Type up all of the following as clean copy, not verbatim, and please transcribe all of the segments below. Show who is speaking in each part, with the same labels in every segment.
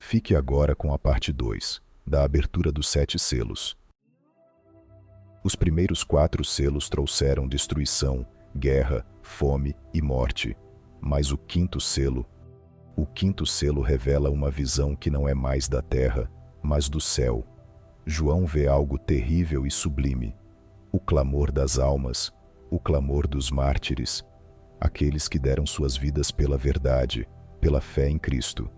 Speaker 1: Fique agora com a parte 2, da abertura dos 7 selos. Os primeiros 4 selos trouxeram destruição, guerra, fome e morte. Mas o quinto selo revela uma visão que não é mais da terra, mas do céu. João vê algo terrível e sublime. O clamor das almas, o clamor dos mártires, aqueles que deram suas vidas pela verdade, pela fé em Cristo.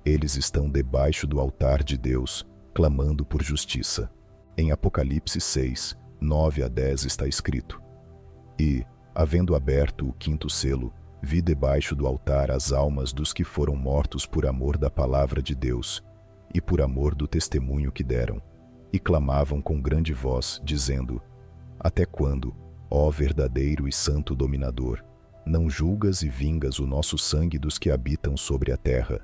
Speaker 1: Eles estão debaixo do altar de Deus, clamando por justiça. Em Apocalipse 6, 9 a 10 está escrito: E, havendo aberto o quinto selo, vi debaixo do altar as almas dos que foram mortos por amor da palavra de Deus e por amor do testemunho que deram, e clamavam com grande voz, dizendo: Até quando, ó verdadeiro e santo dominador, não julgas e vingas o nosso sangue dos que habitam sobre a terra?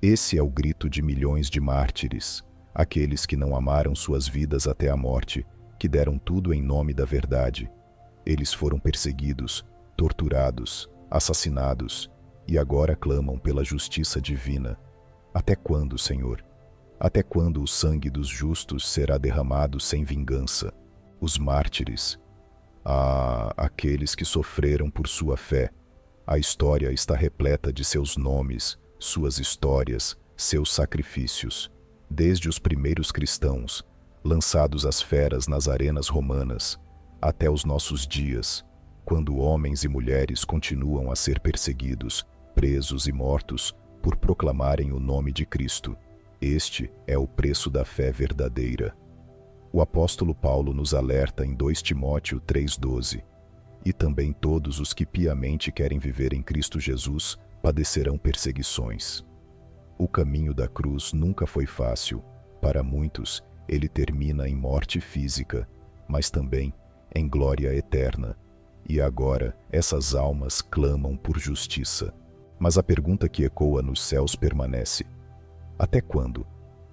Speaker 1: Esse é o grito de milhões de mártires, aqueles que não amaram suas vidas até a morte, que deram tudo em nome da verdade. Eles foram perseguidos, torturados, assassinados, e agora clamam pela justiça divina. Até quando, Senhor? Até quando o sangue dos justos será derramado sem vingança? Os mártires, aqueles que sofreram por sua fé. A história está repleta de seus nomes, suas histórias, seus sacrifícios. Desde os primeiros cristãos, lançados às feras nas arenas romanas, até os nossos dias, quando homens e mulheres continuam a ser perseguidos, presos e mortos por proclamarem o nome de Cristo. Este é o preço da fé verdadeira. O apóstolo Paulo nos alerta em 2 Timóteo 3,12: E também todos os que piamente querem viver em Cristo Jesus padecerão perseguições. O caminho da cruz nunca foi fácil. Para muitos, ele termina em morte física, mas também em glória eterna. E agora, essas almas clamam por justiça. Mas a pergunta que ecoa nos céus permanece: até quando?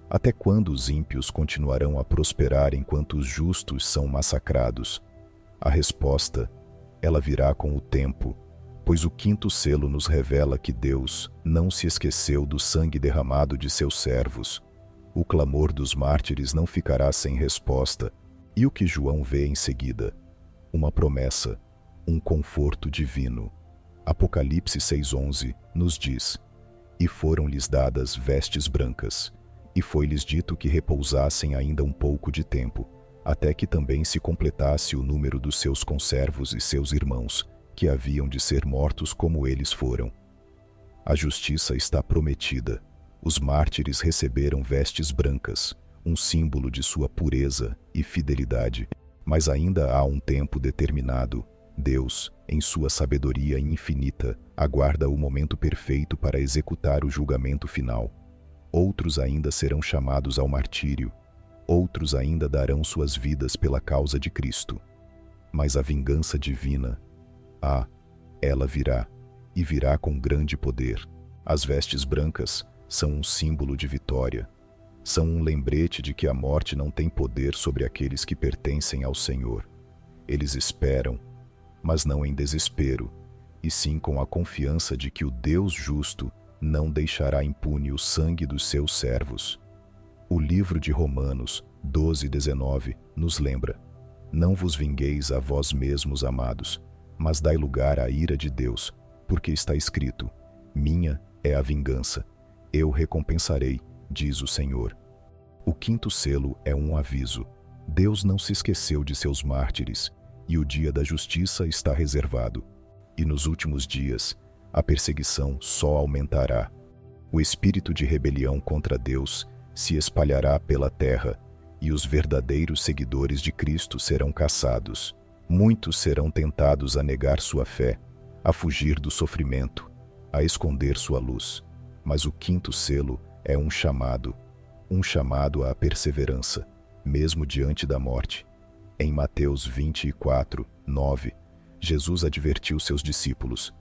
Speaker 1: Até quando os ímpios continuarão a prosperar enquanto os justos são massacrados? A resposta, ela virá com o tempo, pois o quinto selo nos revela que Deus não se esqueceu do sangue derramado de seus servos. O clamor dos mártires não ficará sem resposta. E o que João vê em seguida? Uma promessa, um conforto divino. Apocalipse 6,11 nos diz: E foram-lhes dadas vestes brancas, e foi-lhes dito que repousassem ainda um pouco de tempo, até que também se completasse o número dos seus conservos e seus irmãos, que haviam de ser mortos como eles foram. A justiça está prometida. Os mártires receberam vestes brancas, um símbolo de sua pureza e fidelidade, mas ainda há um tempo determinado. Deus, em sua sabedoria infinita, aguarda o momento perfeito para executar o julgamento final. Outros ainda serão chamados ao martírio, outros ainda darão suas vidas pela causa de Cristo. Mas a vingança divina, ela virá, e virá com grande poder. As vestes brancas são um símbolo de vitória. São um lembrete de que a morte não tem poder sobre aqueles que pertencem ao Senhor. Eles esperam, mas não em desespero, e sim com a confiança de que o Deus justo não deixará impune o sangue dos seus servos. O livro de Romanos 12:19 nos lembra: Não vos vingueis a vós mesmos, amados, mas dai lugar à ira de Deus, porque está escrito: Minha é a vingança, eu recompensarei, diz o Senhor. O quinto selo é um aviso. Deus não se esqueceu de seus mártires, e o dia da justiça está reservado. E nos últimos dias, a perseguição só aumentará. O espírito de rebelião contra Deus se espalhará pela terra, e os verdadeiros seguidores de Cristo serão caçados. Muitos serão tentados a negar sua fé, a fugir do sofrimento, a esconder sua luz. Mas o quinto selo é um chamado à perseverança, mesmo diante da morte. Em Mateus 24:9, Jesus advertiu seus discípulos: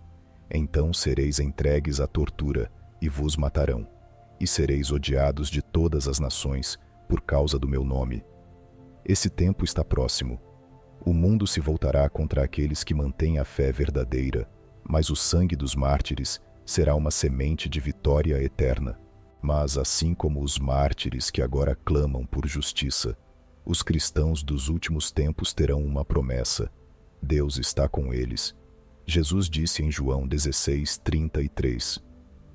Speaker 1: Então sereis entregues à tortura, e vos matarão, e sereis odiados de todas as nações, por causa do meu nome. Esse tempo está próximo. O mundo se voltará contra aqueles que mantêm a fé verdadeira, mas o sangue dos mártires será uma semente de vitória eterna. Mas assim como os mártires que agora clamam por justiça, os cristãos dos últimos tempos terão uma promessa: Deus está com eles. Jesus disse em João 16:33: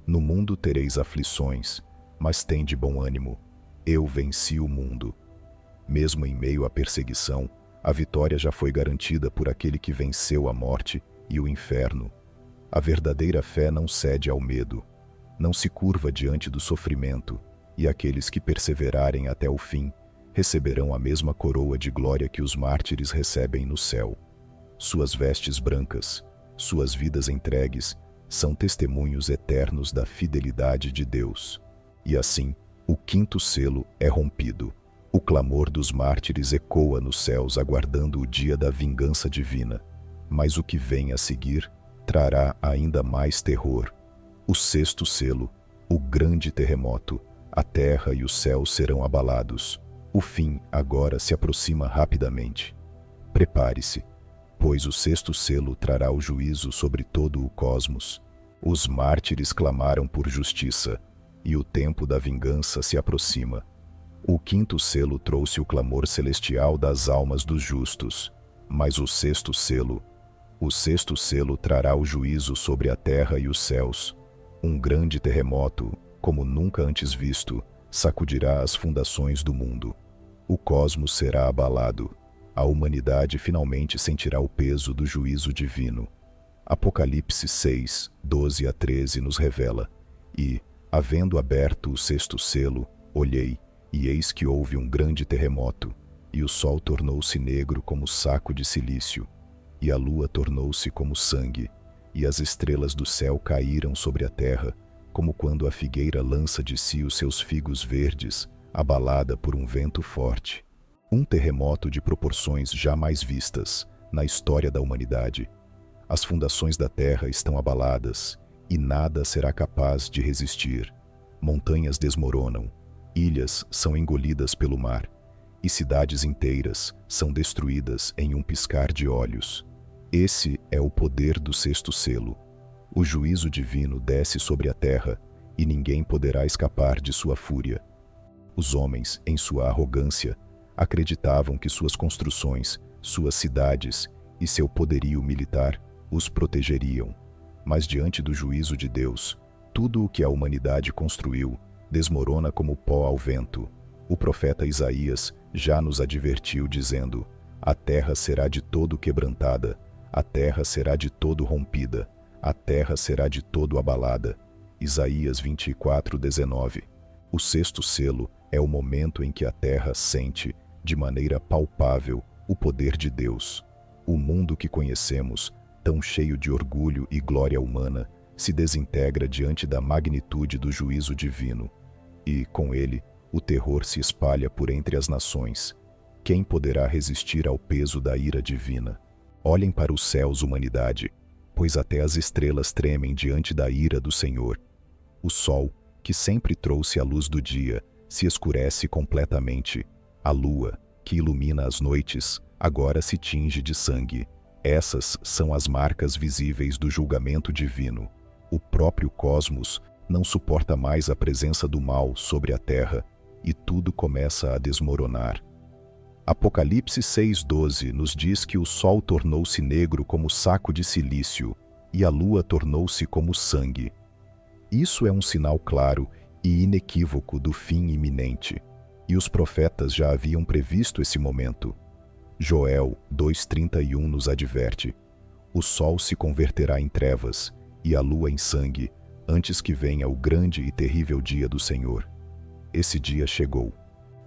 Speaker 1: No mundo tereis aflições, mas tende bom ânimo. Eu venci o mundo. Mesmo em meio à perseguição, a vitória já foi garantida por aquele que venceu a morte e o inferno. A verdadeira fé não cede ao medo, não se curva diante do sofrimento, e aqueles que perseverarem até o fim receberão a mesma coroa de glória que os mártires recebem no céu. Suas vestes brancas, suas vidas entregues, são testemunhos eternos da fidelidade de Deus. E assim, o quinto selo é rompido. O clamor dos mártires ecoa nos céus aguardando o dia da vingança divina. Mas o que vem a seguir trará ainda mais terror. O sexto selo, o grande terremoto, a terra e o céu serão abalados. O fim agora se aproxima rapidamente. Prepare-se, pois o sexto selo trará o juízo sobre todo o cosmos. Os mártires clamaram por justiça, e o tempo da vingança se aproxima. O quinto selo trouxe o clamor celestial das almas dos justos, mas o sexto selo trará o juízo sobre a terra e os céus. Um grande terremoto, como nunca antes visto, sacudirá as fundações do mundo. O cosmos será abalado. A humanidade finalmente sentirá o peso do juízo divino. Apocalipse 6:12-13 nos revela: E, havendo aberto o sexto selo, olhei, e eis que houve um grande terremoto, e o sol tornou-se negro como saco de cilício, e a lua tornou-se como sangue, e as estrelas do céu caíram sobre a terra, como quando a figueira lança de si os seus figos verdes, abalada por um vento forte. Um terremoto de proporções jamais vistas na história da humanidade. As fundações da terra estão abaladas, e nada será capaz de resistir. Montanhas desmoronam, ilhas são engolidas pelo mar, e cidades inteiras são destruídas em um piscar de olhos. Esse é o poder do sexto selo. O juízo divino desce sobre a terra, e ninguém poderá escapar de sua fúria. Os homens, em sua arrogância, acreditavam que suas construções, suas cidades e seu poderio militar os protegeriam. Mas diante do juízo de Deus, tudo o que a humanidade construiu desmorona como pó ao vento. O profeta Isaías já nos advertiu dizendo: a terra será de todo quebrantada, a terra será de todo rompida, a terra será de todo abalada. Isaías 24:19. O sexto selo é o momento em que a terra sente, de maneira palpável, o poder de Deus. O mundo que conhecemos, tão cheio de orgulho e glória humana, se desintegra diante da magnitude do juízo divino. E, com ele, o terror se espalha por entre as nações. Quem poderá resistir ao peso da ira divina? Olhem para os céus, humanidade, pois até as estrelas tremem diante da ira do Senhor. O sol, que sempre trouxe a luz do dia, se escurece completamente. A lua, que ilumina as noites, agora se tinge de sangue. Essas são as marcas visíveis do julgamento divino. O próprio cosmos não suporta mais a presença do mal sobre a terra, e tudo começa a desmoronar. Apocalipse 6:12 nos diz que o sol tornou-se negro como saco de cilício, e a lua tornou-se como sangue. Isso é um sinal claro e inequívoco do fim iminente, e os profetas já haviam previsto esse momento. Joel 2:31 nos adverte: o sol se converterá em trevas, e a lua em sangue, antes que venha o grande e terrível dia do Senhor. Esse dia chegou.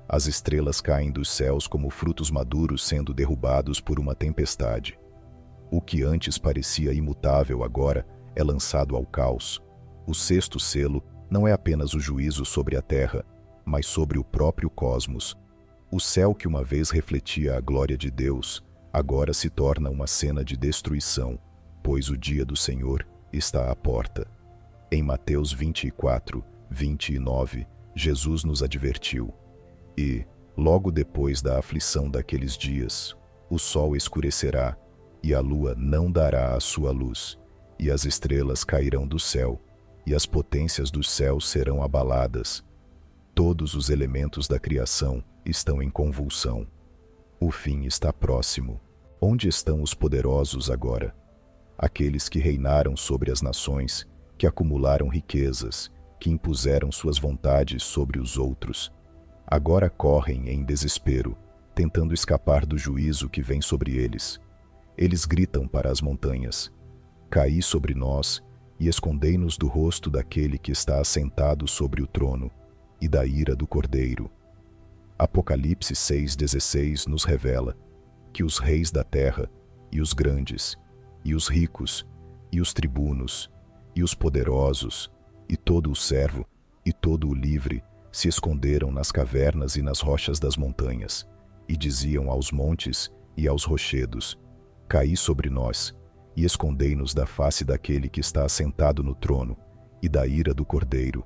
Speaker 1: As estrelas caem dos céus como frutos maduros sendo derrubados por uma tempestade. O que antes parecia imutável agora é lançado ao caos. O sexto selo não é apenas o juízo sobre a terra, mas sobre o próprio cosmos. O céu que uma vez refletia a glória de Deus, agora se torna uma cena de destruição, pois o dia do Senhor está à porta. Em Mateus 24:29, Jesus nos advertiu: e, logo depois da aflição daqueles dias, o sol escurecerá, e a lua não dará a sua luz, e as estrelas cairão do céu, e as potências dos céus serão abaladas. Todos os elementos da criação estão em convulsão. O fim está próximo. Onde estão os poderosos agora? Aqueles que reinaram sobre as nações, que acumularam riquezas, que impuseram suas vontades sobre os outros. Agora correm em desespero, tentando escapar do juízo que vem sobre eles. Eles gritam para as montanhas: caí sobre nós e escondei-nos do rosto daquele que está assentado sobre o trono e da ira do Cordeiro. Apocalipse 6,16 nos revela que os reis da terra, e os grandes, e os ricos, e os tribunos, e os poderosos, e todo o servo, e todo o livre, se esconderam nas cavernas e nas rochas das montanhas, e diziam aos montes e aos rochedos: caí sobre nós, e escondei-nos da face daquele que está assentado no trono, e da ira do Cordeiro.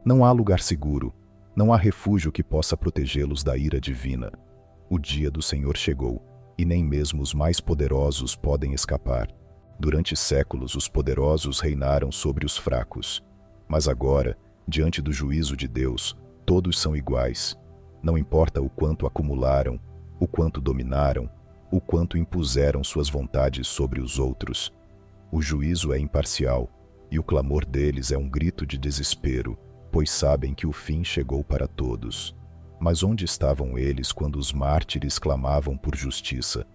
Speaker 1: Não há lugar seguro, não há refúgio que possa protegê-los da ira divina. O dia do Senhor chegou, e nem mesmo os mais poderosos podem escapar. Durante séculos os poderosos reinaram sobre os fracos. Mas agora, diante do juízo de Deus, todos são iguais. Não importa o quanto acumularam, o quanto dominaram, o quanto impuseram suas vontades sobre os outros. O juízo é imparcial, e o clamor deles é um grito de desespero, pois sabem que o fim chegou para todos. Mas onde estavam eles quando os mártires clamavam por justiça?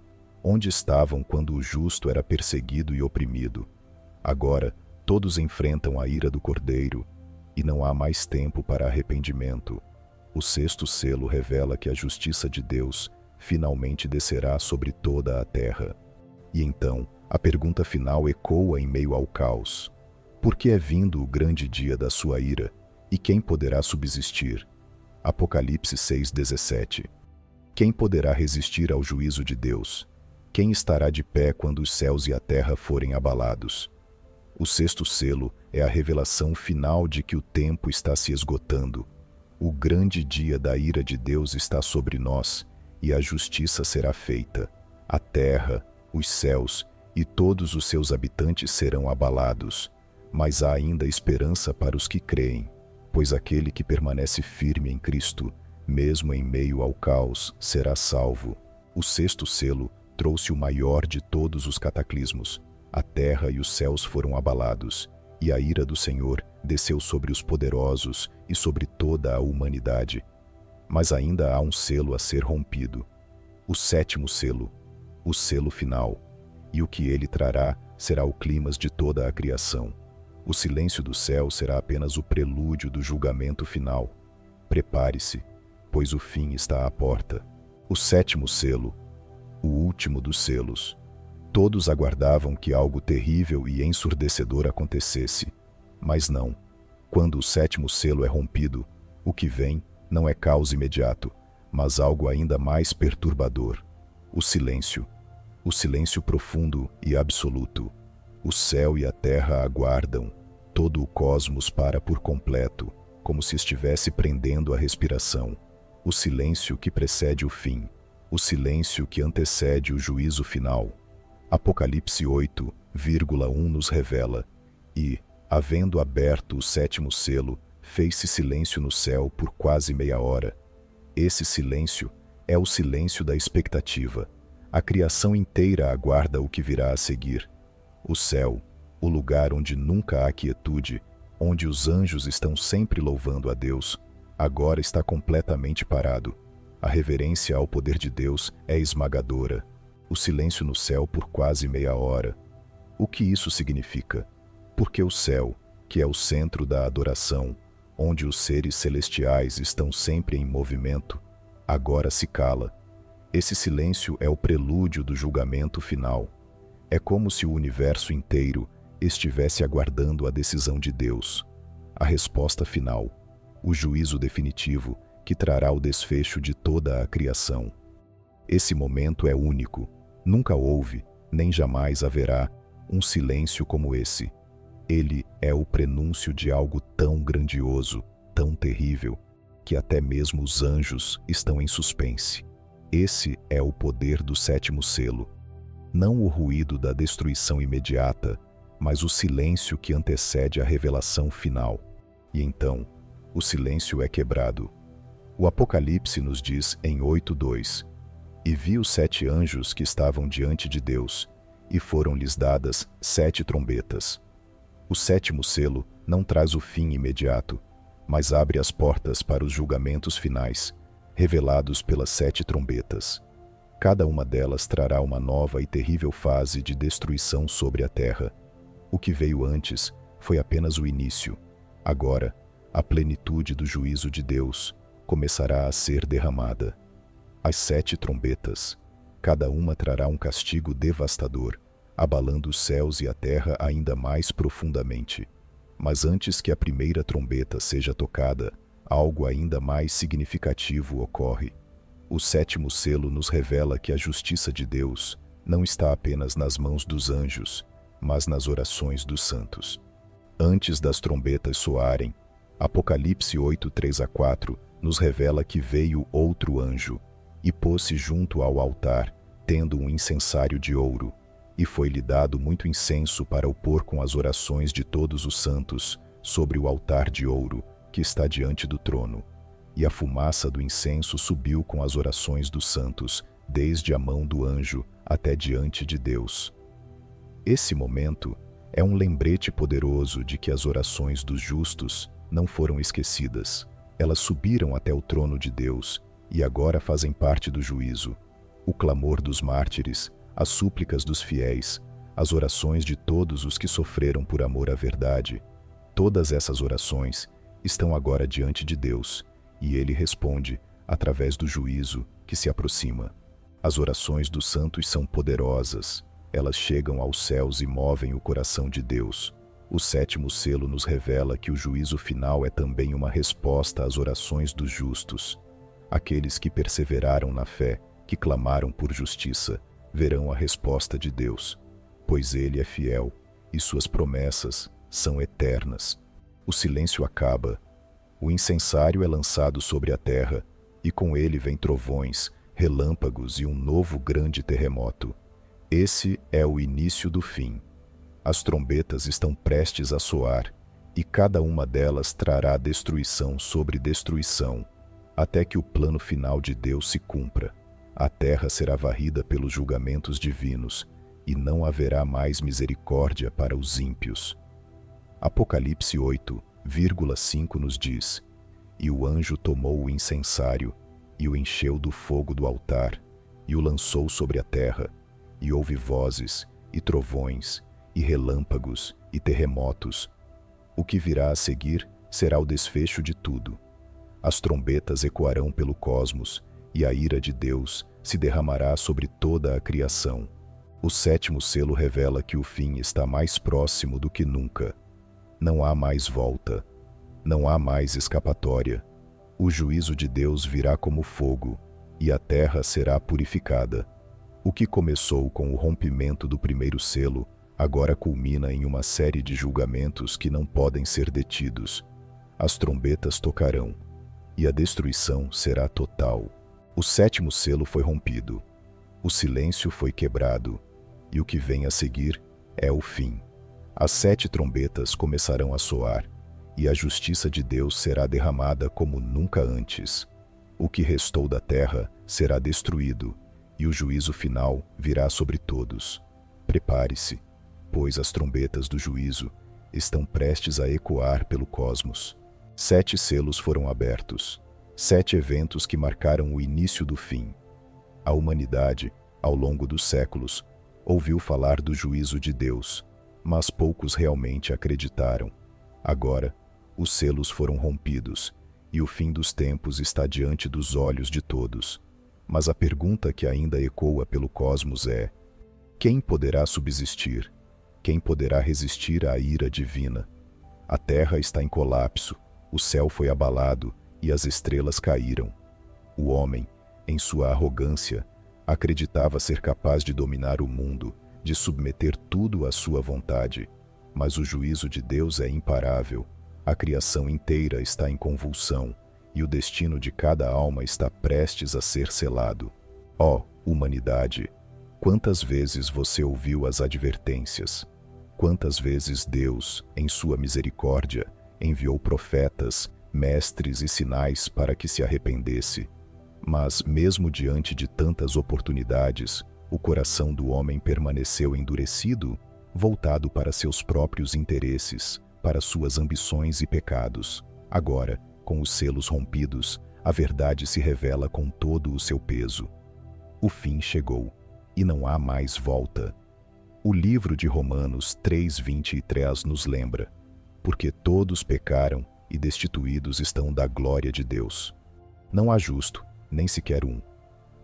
Speaker 1: Onde estavam quando o justo era perseguido e oprimido? Agora, todos enfrentam a ira do Cordeiro, e não há mais tempo para arrependimento. O sexto selo revela que a justiça de Deus finalmente descerá sobre toda a terra. E então, a pergunta final ecoa em meio ao caos: por que é vindo o grande dia da sua ira? E quem poderá subsistir? Apocalipse 6,17. Quem poderá resistir ao juízo de Deus? Quem estará de pé quando os céus e a terra forem abalados? O sexto selo é a revelação final de que o tempo está se esgotando. O grande dia da ira de Deus está sobre nós, e a justiça será feita. A terra, os céus e todos os seus habitantes serão abalados. Mas há ainda esperança para os que creem, pois aquele que permanece firme em Cristo, mesmo em meio ao caos, será salvo. O sexto selo trouxe o maior de todos os cataclismos. A terra e os céus foram abalados, e a ira do Senhor desceu sobre os poderosos e sobre toda a humanidade. Mas ainda há um selo a ser rompido. O sétimo selo, o selo final. E o que ele trará será o clímax de toda a criação. O silêncio do céu será apenas o prelúdio do julgamento final. Prepare-se, pois o fim está à porta. O sétimo selo, o último dos selos. Todos aguardavam que algo terrível e ensurdecedor acontecesse. Mas não. Quando o sétimo selo é rompido, o que vem não é caos imediato, mas algo ainda mais perturbador. O silêncio profundo e absoluto. O céu e a terra aguardam. Todo o cosmos para por completo, como se estivesse prendendo a respiração. O silêncio que precede o fim. O silêncio que antecede o juízo final. Apocalipse 8,1 nos revela: e, havendo aberto o sétimo selo, fez-se silêncio no céu por quase meia hora. Esse silêncio é o silêncio da expectativa. A criação inteira aguarda o que virá a seguir. O céu, o lugar onde nunca há quietude, onde os anjos estão sempre louvando a Deus, agora está completamente parado. A reverência ao poder de Deus é esmagadora. O silêncio no céu por quase meia hora. O que isso significa? Porque o céu, que é o centro da adoração, onde os seres celestiais estão sempre em movimento, agora se cala. Esse silêncio é o prelúdio do julgamento final. É como se o universo inteiro estivesse aguardando a decisão de Deus, a resposta final, o juízo definitivo que trará o desfecho de toda a criação. Esse momento é único. Nunca houve, nem jamais haverá, um silêncio como esse. Ele é o prenúncio de algo tão grandioso, tão terrível, que até mesmo os anjos estão em suspense. Esse é o poder do sétimo selo. Não o ruído da destruição imediata, mas o silêncio que antecede a revelação final. E então, o silêncio é quebrado. O Apocalipse nos diz em 8:2: E vi os 7 anjos que estavam diante de Deus, e foram-lhes dadas 7 trombetas. O 7º selo não traz o fim imediato, mas abre as portas para os julgamentos finais, revelados pelas 7 trombetas. Cada uma delas trará uma nova e terrível fase de destruição sobre a terra. O que veio antes foi apenas o início. Agora, a plenitude do juízo de Deus começará a ser derramada. As 7 trombetas, cada uma trará um castigo devastador, abalando os céus e a terra ainda mais profundamente. Mas antes que a primeira trombeta seja tocada, algo ainda mais significativo ocorre. O 7º selo nos revela que a justiça de Deus não está apenas nas mãos dos anjos, mas nas orações dos santos. Antes das trombetas soarem, Apocalipse 8:3-4 nos revela que veio outro anjo e pôs-se junto ao altar, tendo um incensário de ouro, e foi-lhe dado muito incenso para o pôr com as orações de todos os santos sobre o altar de ouro que está diante do trono. E a fumaça do incenso subiu com as orações dos santos, desde a mão do anjo até diante de Deus. Esse momento é um lembrete poderoso de que as orações dos justos não foram esquecidas. Elas subiram até o trono de Deus e agora fazem parte do juízo. O clamor dos mártires, as súplicas dos fiéis, as orações de todos os que sofreram por amor à verdade, todas essas orações estão agora diante de Deus, e Ele responde através do juízo que se aproxima. As orações dos santos são poderosas, elas chegam aos céus e movem o coração de Deus. O 7º selo nos revela que o juízo final é também uma resposta às orações dos justos. Aqueles que perseveraram na fé, que clamaram por justiça, verão a resposta de Deus, pois Ele é fiel e suas promessas são eternas. O silêncio acaba. O incensário é lançado sobre a terra, e com ele vem trovões, relâmpagos e um novo grande terremoto. Esse é o início do fim. As trombetas estão prestes a soar, e cada uma delas trará destruição sobre destruição, até que o plano final de Deus se cumpra. A terra será varrida pelos julgamentos divinos, e não haverá mais misericórdia para os ímpios. Apocalipse 8:5 nos diz: E o anjo tomou o incensário, e o encheu do fogo do altar, e o lançou sobre a terra, e houve vozes, e trovões, e relâmpagos, e terremotos. O que virá a seguir será o desfecho de tudo. As trombetas ecoarão pelo cosmos, e a ira de Deus se derramará sobre toda a criação. O 7º selo revela que o fim está mais próximo do que nunca. Não há mais volta. Não há mais escapatória. O juízo de Deus virá como fogo, e a terra será purificada. O que começou com o rompimento do primeiro selo, agora culmina em uma série de julgamentos que não podem ser detidos. As trombetas tocarão, e a destruição será total. O 7º selo foi rompido. O silêncio foi quebrado, e o que vem a seguir é o fim. As 7 trombetas começarão a soar, e a justiça de Deus será derramada como nunca antes. O que restou da terra será destruído, e o juízo final virá sobre todos. Prepare-se, pois as trombetas do juízo estão prestes a ecoar pelo cosmos. 7 selos foram abertos, 7 eventos que marcaram o início do fim. A humanidade, ao longo dos séculos, ouviu falar do juízo de Deus, mas poucos realmente acreditaram. Agora, os selos foram rompidos, e o fim dos tempos está diante dos olhos de todos. Mas a pergunta que ainda ecoa pelo cosmos é: quem poderá subsistir? Quem poderá resistir à ira divina? A terra está em colapso, o céu foi abalado e as estrelas caíram. O homem, em sua arrogância, acreditava ser capaz de dominar o mundo, de submeter tudo à sua vontade. Mas o juízo de Deus é imparável. A criação inteira está em convulsão, e o destino de cada alma está prestes a ser selado. Ó, humanidade, quantas vezes você ouviu as advertências? Quantas vezes Deus, em sua misericórdia, enviou profetas, mestres e sinais para que se arrependesse. Mas, mesmo diante de tantas oportunidades, o coração do homem permaneceu endurecido, voltado para seus próprios interesses, para suas ambições e pecados. Agora, com os selos rompidos, a verdade se revela com todo o seu peso. O fim chegou, e não há mais volta. O livro de Romanos 3:23 nos lembra: porque todos pecaram e destituídos estão da glória de Deus. Não há justo, nem sequer um.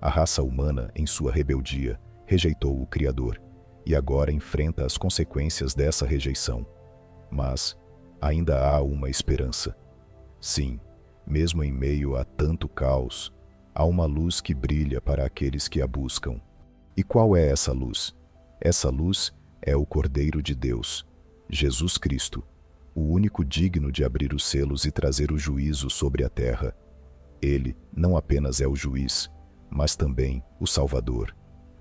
Speaker 1: A raça humana, em sua rebeldia, rejeitou o Criador, e agora enfrenta as consequências dessa rejeição. Mas ainda há uma esperança. Sim, mesmo em meio a tanto caos, há uma luz que brilha para aqueles que a buscam. E qual é essa luz? Essa luz é o Cordeiro de Deus, Jesus Cristo, o único digno de abrir os selos e trazer o juízo sobre a terra. Ele não apenas é o juiz, mas também o Salvador,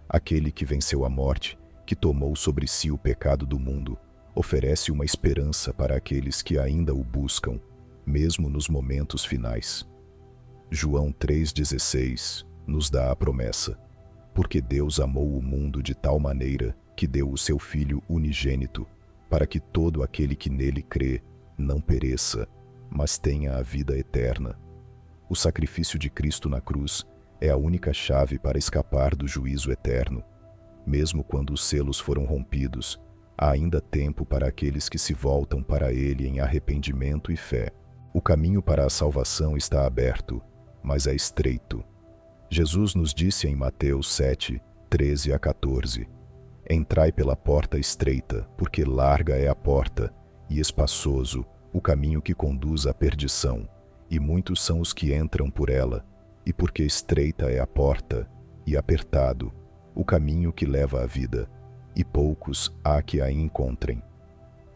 Speaker 1: aquele que venceu a morte, que tomou sobre si o pecado do mundo, oferece uma esperança para aqueles que ainda o buscam, mesmo nos momentos finais. João 3,16 nos dá a promessa: porque Deus amou o mundo de tal maneira que deu o seu Filho unigênito, para que todo aquele que nele crê não pereça, mas tenha a vida eterna. O sacrifício de Cristo na cruz é a única chave para escapar do juízo eterno. Mesmo quando os selos foram rompidos, há ainda tempo para aqueles que se voltam para Ele em arrependimento e fé. O caminho para a salvação está aberto, mas é estreito. Jesus nos disse em Mateus 7:13-14: entrai pela porta estreita, porque larga é a porta, e espaçoso o caminho que conduz à perdição, e muitos são os que entram por ela, e porque estreita é a porta, e apertado o caminho que leva à vida, e poucos há que a encontrem.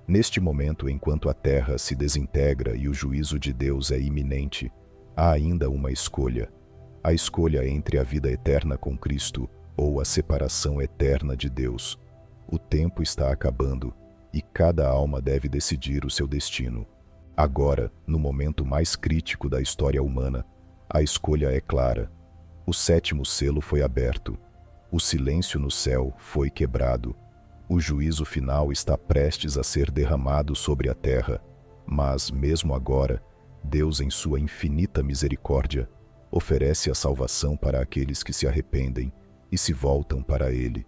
Speaker 1: Neste momento, enquanto a terra se desintegra e o juízo de Deus é iminente, há ainda uma escolha: a escolha entre a vida eterna com Cristo ou a separação eterna de Deus. O tempo está acabando e cada alma deve decidir o seu destino. Agora, no momento mais crítico da história humana, a escolha é clara. O sétimo selo foi aberto. O silêncio no céu foi quebrado. O juízo final está prestes a ser derramado sobre a terra. Mas, mesmo agora, Deus, em sua infinita misericórdia, oferece a salvação para aqueles que se arrependem e se voltam para Ele.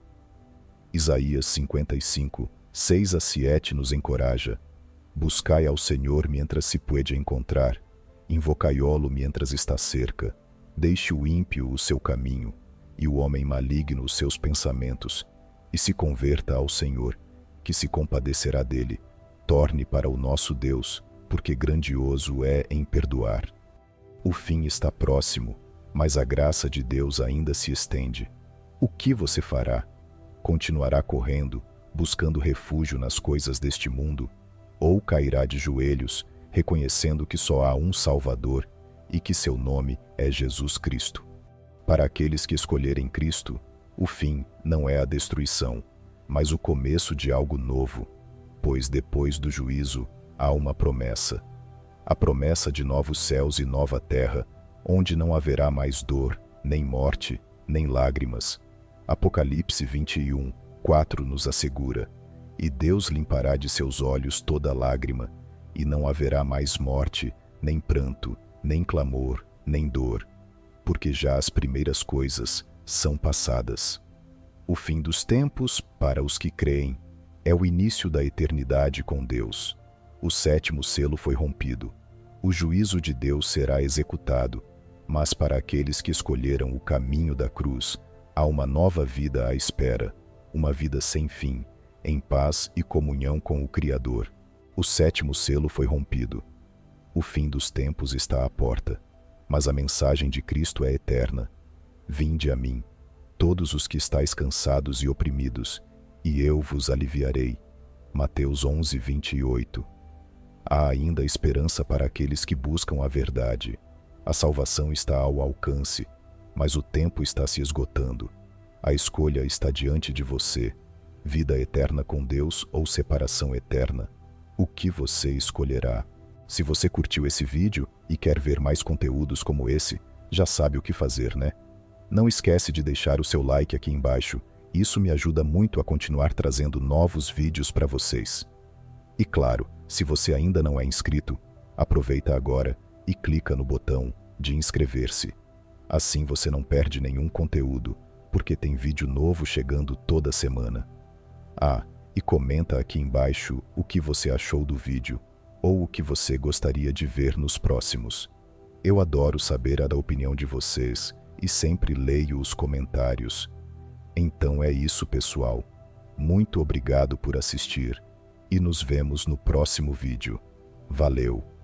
Speaker 1: Isaías 55:6-7 nos encoraja: buscai ao Senhor mientras se pode encontrar, invocai-o mientras está cerca, deixe o ímpio o seu caminho, e o homem maligno os seus pensamentos, e se converta ao Senhor, que se compadecerá dele. Torne para o nosso Deus, porque grandioso é em perdoar. O fim está próximo, mas a graça de Deus ainda se estende. O que você fará? Continuará correndo, buscando refúgio nas coisas deste mundo? Ou cairá de joelhos, reconhecendo que só há um Salvador e que seu nome é Jesus Cristo? Para aqueles que escolherem Cristo, o fim não é a destruição, mas o começo de algo novo, pois depois do juízo há uma promessa. A promessa de novos céus e nova terra, onde não haverá mais dor, nem morte, nem lágrimas. Apocalipse 21:4 nos assegura: e Deus limpará de seus olhos toda lágrima, e não haverá mais morte, nem pranto, nem clamor, nem dor, porque já as primeiras coisas são passadas. O fim dos tempos, para os que creem, é o início da eternidade com Deus. O sétimo selo foi rompido. O juízo de Deus será executado, mas para aqueles que escolheram o caminho da cruz, há uma nova vida à espera, uma vida sem fim, em paz e comunhão com o Criador. O sétimo selo foi rompido. O fim dos tempos está à porta, mas a mensagem de Cristo é eterna. Vinde a mim, todos os que estáis cansados e oprimidos, e eu vos aliviarei. Mateus 11:28. Há ainda esperança para aqueles que buscam a verdade. A salvação está ao alcance, mas o tempo está se esgotando. A escolha está diante de você. vida eterna com Deus ou separação eterna? O que você escolherá? Se você curtiu esse vídeo e quer ver mais conteúdos como esse, já sabe o que fazer, né? Não esquece de deixar o seu like aqui embaixo, isso me ajuda muito a continuar trazendo novos vídeos para vocês. E claro, se você ainda não é inscrito, aproveita agora e clica no botão de inscrever-se. Assim você não perde nenhum conteúdo, porque tem vídeo novo chegando toda semana. Ah, e comenta aqui embaixo o que você achou do vídeo ou o que você gostaria de ver nos próximos. Eu adoro saber a opinião de vocês e sempre leio os comentários. Então é isso, pessoal. Muito obrigado por assistir e nos vemos no próximo vídeo. Valeu!